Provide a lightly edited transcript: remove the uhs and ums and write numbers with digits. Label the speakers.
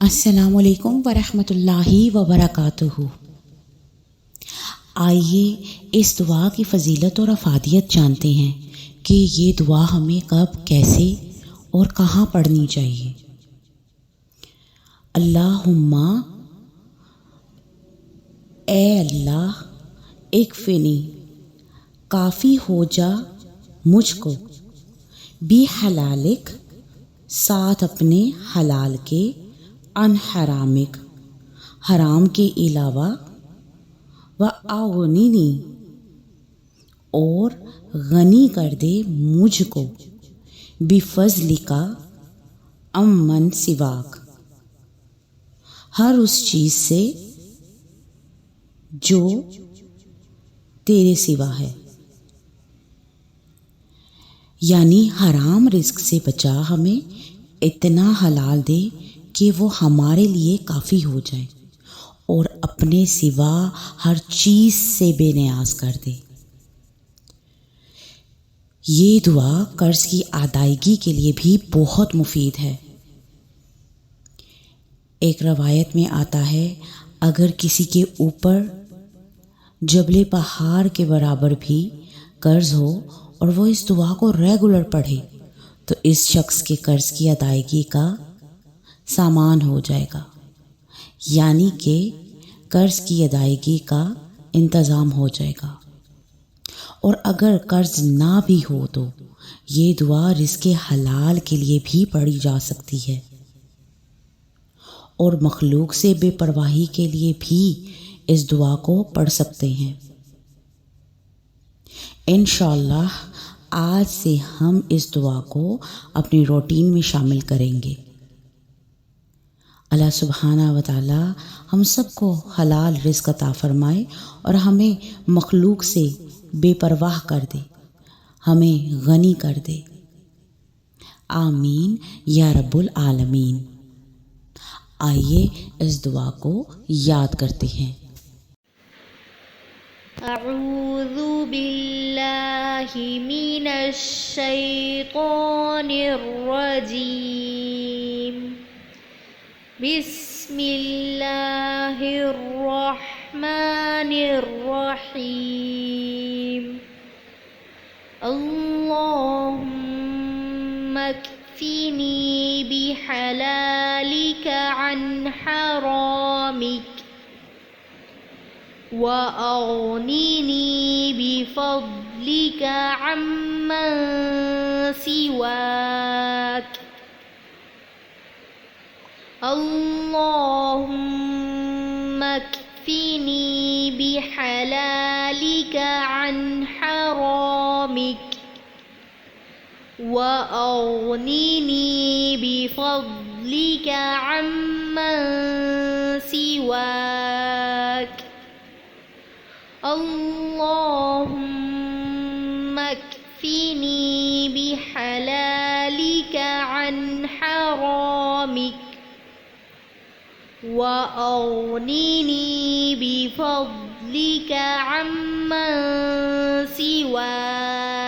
Speaker 1: السلام علیکم ورحمۃ اللہ وبرکاتہ۔ آئیے اس دعا کی فضیلت اور افادیت جانتے ہیں کہ یہ دعا ہمیں کب، کیسے اور کہاں پڑھنی چاہیے۔ اللہم، اے اللہ، اکفنی، کافی ہو جا مجھ کو، بھی حلالک، ساتھ اپنے حلال کے، ان حرامک، حرام کے علاوہ، و اغننی، اور غنی کر دے مجھ کو، بفضلک، عمن سواک، ہر اس چیز سے جو تیرے سوا ہے، یعنی حرام رزق سے بچا، ہمیں اتنا حلال دے کہ وہ ہمارے لیے کافی ہو جائے، اور اپنے سوا ہر چیز سے بے نیاز کر دے۔ یہ دعا قرض کی ادائیگی کے لیے بھی بہت مفید ہے۔ ایک روایت میں آتا ہے، اگر کسی کے اوپر جبل پہاڑ کے برابر بھی قرض ہو اور وہ اس دعا کو ریگولر پڑھے تو اس شخص کے قرض کی ادائیگی کا سامان ہو جائے گا، یعنی کہ قرض کی ادائیگی کا انتظام ہو جائے گا۔ اور اگر قرض نہ بھی ہو تو یہ دعا رزق حلال کے لیے بھی پڑھی جا سکتی ہے، اور مخلوق سے بے پرواہی کے لیے بھی اس دعا کو پڑھ سکتے ہیں۔ انشاءاللہ آج سے ہم اس دعا کو اپنی روٹین میں شامل کریں گے۔ اللہ سبحانہ و تعالی ہم سب کو حلال رزق عطا فرمائے اور ہمیں مخلوق سے بے پرواہ کر دے، ہمیں غنی کر دے۔ آمین یا رب العالمین۔ آئیے اس دعا کو یاد کرتے ہیں۔
Speaker 2: اعوذ باللہ من الشیطان الرجیم، بسم اللہ الرحمن الرحیم۔ اللہم اکفنی بحلالک عن حرامک، وَأَغْنِنِي بِفَضْلِكَ عَمَّن سِوَاكَ۔ اللهم اكفني بحلالك عن حرامك، وأغنني بفضلك عمن سواك۔ اللهم اكفني بحلالك عن حرامك، وأغنني بفضلك عمن سواك۔